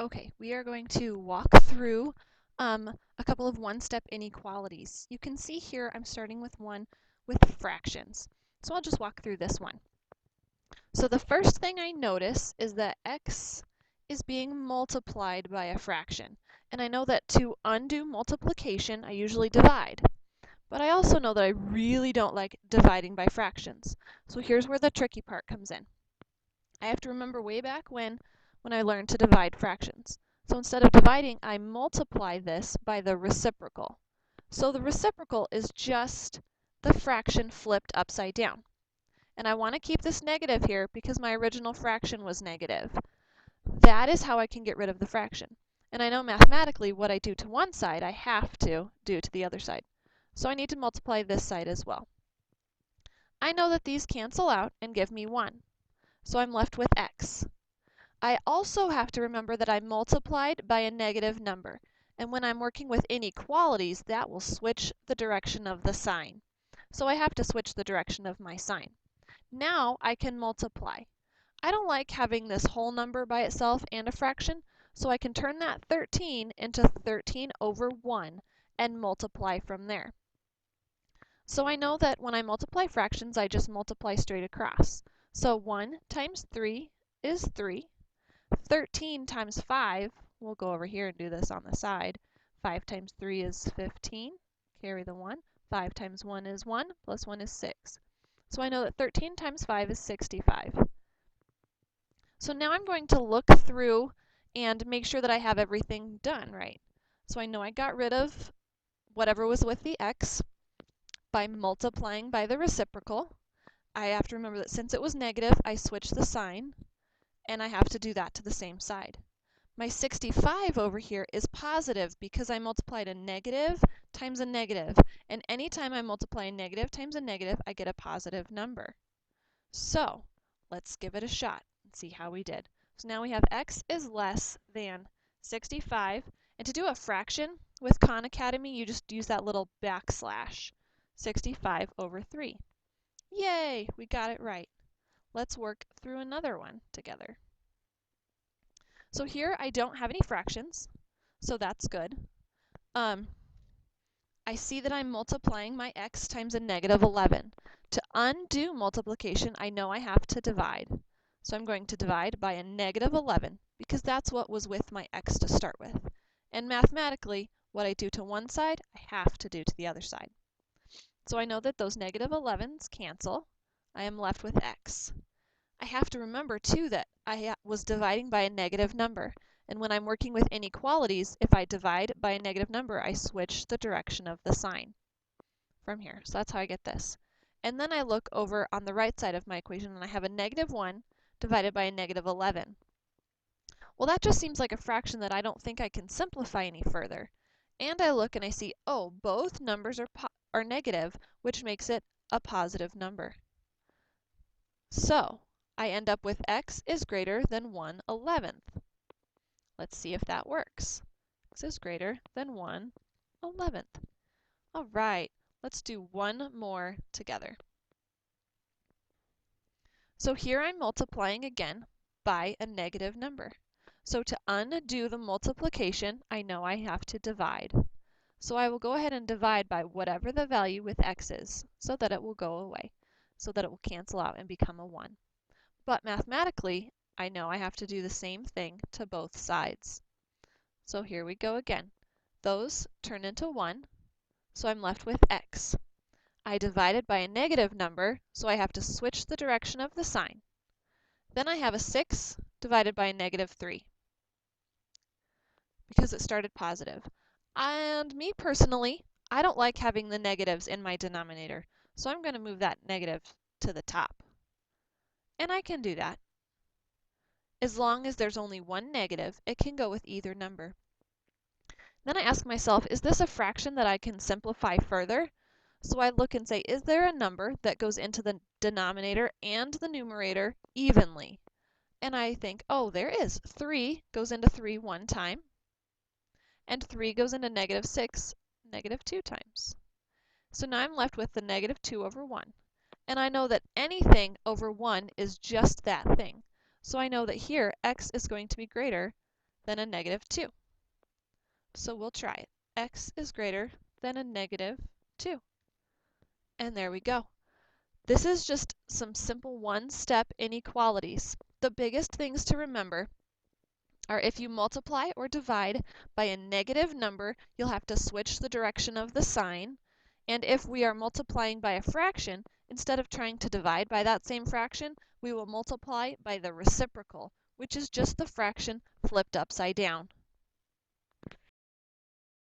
Okay, we are going to walk through a couple of one-step inequalities. You can see here I'm starting with one with fractions. So I'll just walk through this one. So the first thing I notice is that x is being multiplied by a fraction. And I know that to undo multiplication, I usually divide. But I also know that I really don't like dividing by fractions. So here's where the tricky part comes in. I have to remember way back when I learned to divide fractions. So instead of dividing, I multiply this by the reciprocal. So the reciprocal is just the fraction flipped upside down. And I want to keep this negative here because my original fraction was negative. That is how I can get rid of the fraction. And I know mathematically what I do to one side, I have to do to the other side. So I need to multiply this side as well. I know that these cancel out and give me 1. So I'm left with x. I also have to remember that I multiplied by a negative number. And when I'm working with inequalities, that will switch the direction of the sign. So I have to switch the direction of my sign. Now I can multiply. I don't like having this whole number by itself and a fraction, so I can turn that 13 into 13 over 1 and multiply from there. So I know that when I multiply fractions, I just multiply straight across. So 1 times 3 is 3. 13 times 5, we'll go over here and do this on the side. 5 times 3 is 15. Carry the 1. 5 times 1 is 1, plus 1 is 6. So I know that 13 times 5 is 65. So now I'm going to look through and make sure that I have everything done right. So I know I got rid of whatever was with the x by multiplying by the reciprocal. I have to remember that since it was negative, I switched the sign, and I have to do that to the same side. My 65 over here is positive because I multiplied a negative times a negative, and anytime I multiply a negative times a negative, I get a positive number. So let's give it a shot and see how we did. So now we have x is less than 65, and to do a fraction with Khan Academy, you just use that little backslash, 65 over 3. Yay, we got it right. Let's work through another one together. So here I don't have any fractions, so that's good. I see that I'm multiplying my x times a negative 11. To undo multiplication, I know I have to divide. So I'm going to divide by a negative 11 because that's what was with my x to start with. And mathematically, what I do to one side, I have to do to the other side. So I know that those negative 11s cancel. I am left with x. I have to remember too that I was dividing by a negative number. And when I'm working with inequalities, if I divide by a negative number, I switch the direction of the sign from here. So that's how I get this. And then I look over on the right side of my equation and I have a negative 1 divided by a negative 11. Well, that just seems like a fraction that I don't think I can simplify any further. And I look and I see, oh, both numbers are negative, which makes it a positive number. So I end up with x is greater than 1/11. Let's see if that works. X is greater than 1/11. All right, let's do one more together. So here I'm multiplying again by a negative number. So to undo the multiplication, I know I have to divide. So I will go ahead and divide by whatever the value with x is so that it will go away, so that it will cancel out and become a 1. But mathematically, I know I have to do the same thing to both sides. So here we go again. Those turn into 1, so I'm left with x. I divided by a negative number, so I have to switch the direction of the sign. Then I have a 6 divided by a negative 3 because it started positive. And me personally, I don't like having the negatives in my denominator, so I'm going to move that negative to the top. And I can do that. As long as there's only one negative, it can go with either number. Then I ask myself, is this a fraction that I can simplify further? So I look and say, is there a number that goes into the denominator and the numerator evenly? And I think, oh, there is. 3 goes into 3 one time, and 3 goes into negative 6 negative 2 times. So now I'm left with the negative 2 over 1. And I know that anything over 1 is just that thing. So I know that here x is going to be greater than a negative 2. So we'll try it. X is greater than a negative 2. And there we go. This is just some simple one-step inequalities. The biggest things to remember are if you multiply or divide by a negative number, you'll have to switch the direction of the sign. And if we are multiplying by a fraction, instead of trying to divide by that same fraction, we will multiply by the reciprocal, which is just the fraction flipped upside down.